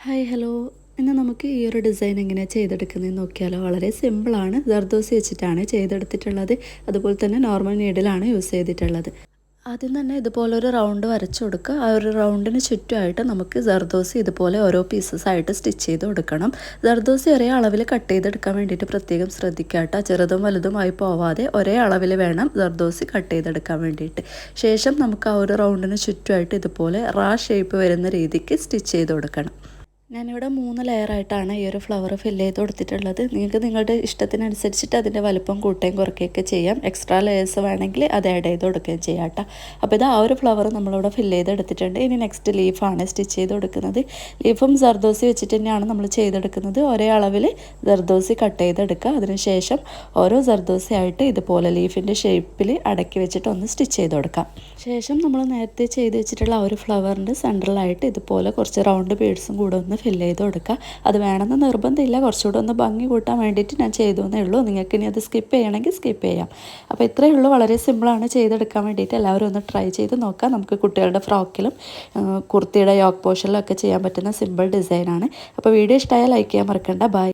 Hi hello. ഇന്ന് നമുക്ക് ഈ ഒരു ഡിസൈൻ എങ്ങനെയാണ് ചെയ്തെടുക്കുന്നതെന്ന് നോക്കിയാലോ. വളരെ സിമ്പിളാണ്. ജർദോസി വെച്ചിട്ടാണ് ചെയ്തെടുത്തിട്ടുള്ളത്. അതുപോലെ തന്നെ നോർമൽ നീഡിലാണ് യൂസ് ചെയ്തിട്ടുള്ളത്. ആദ്യം തന്നെ ഇതുപോലെ ഒരു റൗണ്ട് വരച്ചു കൊടുക്കുക. ആ ഒരു റൗണ്ടിന് ചുറ്റുമായിട്ട് നമുക്ക് ജർദോസി ഇതുപോലെ ഓരോ പീസസ് ആയിട്ട് സ്റ്റിച്ച് ചെയ്ത് കൊടുക്കണം. ജർദോസി ഒരേ അളവിൽ കട്ട് ചെയ്തെടുക്കാൻ വേണ്ടിയിട്ട് പ്രത്യേകം ശ്രദ്ധിക്കുക കേട്ടോ. ചെറുതും വലുതുമായി പോവാതെ ഒരേ അളവിൽ വേണം ജർദോസി കട്ട് ചെയ്തെടുക്കാൻ വേണ്ടിയിട്ട്. ശേഷം നമുക്ക് ആ ഒരു റൗണ്ടിന് ചുറ്റുമായിട്ട് ഇതുപോലെ ഷേപ്പ് വരുന്ന രീതിക്ക് സ്റ്റിച്ച് ചെയ്ത് കൊടുക്കണം. ഞാനിവിടെ 3 ലെയറായിട്ടാണ് ഈ ഒരു ഫ്ലവർ ഫില്ല് ചെയ്ത് കൊടുത്തിട്ടുള്ളത്. നിങ്ങൾക്ക് നിങ്ങളുടെ ഇഷ്ടത്തിനനുസരിച്ചിട്ട് അതിൻ്റെ വലുപ്പം കൂട്ടുകയും കുറയ്ക്കുകയൊക്കെ ചെയ്യാം. എക്സ്ട്രാ ലെയേഴ്സ് വേണമെങ്കിൽ അത് ആഡ് ചെയ്ത് കൊടുക്കുകയും ചെയ്യാം കേട്ടോ. അപ്പോൾ ഇത് ആ ഒരു ഫ്ലവർ നമ്മളിവിടെ ഫില്ല് ചെയ്ത് എടുത്തിട്ടുണ്ട്. ഇനി നെക്സ്റ്റ് ലീഫാണ് സ്റ്റിച്ച് ചെയ്ത് കൊടുക്കുന്നത്. ലീഫും ജർദോസി വെച്ചിട്ട് തന്നെയാണ് നമ്മൾ ചെയ്തെടുക്കുന്നത്. ഒരേ അളവിൽ ജർദോസി കട്ട് ചെയ്തെടുക്കുക. അതിനുശേഷം ഓരോ ജർദോസി ആയിട്ട് ഇതുപോലെ ലീഫിൻ്റെ ഷേപ്പിൽ അടക്കി വെച്ചിട്ട് ഒന്ന് സ്റ്റിച്ച് ചെയ്ത് കൊടുക്കാം. ശേഷം നമ്മൾ നേരത്തെ ചെയ്ത് വെച്ചിട്ടുള്ള ആ ഒരു ഫ്ലവറിൻ്റെ സെൻറ്ററിലായിട്ട് ഇതുപോലെ കുറച്ച് റൗണ്ട് ബീഡ്സും കൂടെ ഒന്ന് ഫില്ല് ചെയ്ത് കൊടുക്കുക. അത് വേണമെന്ന് നിർബന്ധമില്ല. കുറച്ചുകൂടെ ഒന്ന് ഭംഗി കൂട്ടാൻ വേണ്ടിയിട്ട് ഞാൻ ചെയ്തു എന്നേ ഉള്ളൂ. നിങ്ങൾക്ക് ഇനി അത് സ്കിപ്പ് ചെയ്യണമെങ്കിൽ സ്കിപ്പ് ചെയ്യാം. അപ്പോൾ ഇത്രയേ ഉള്ളൂ. വളരെ സിമ്പിളാണ് ചെയ്തെടുക്കാൻ വേണ്ടിയിട്ട്. എല്ലാവരും ഒന്ന് ട്രൈ ചെയ്ത് നോക്കാം. നമുക്ക് കുട്ടികളുടെ ഫ്രോക്കിലും കുർത്തിയുടെ യോക്ക് പോർഷനിലും ഒക്കെ ചെയ്യാൻ പറ്റുന്ന സിമ്പിൾ ഡിസൈനാണ്. അപ്പോൾ വീഡിയോ ഇഷ്ടമായാൽ ലൈക്ക് ചെയ്യാൻ മറക്കണ്ട. ബൈ.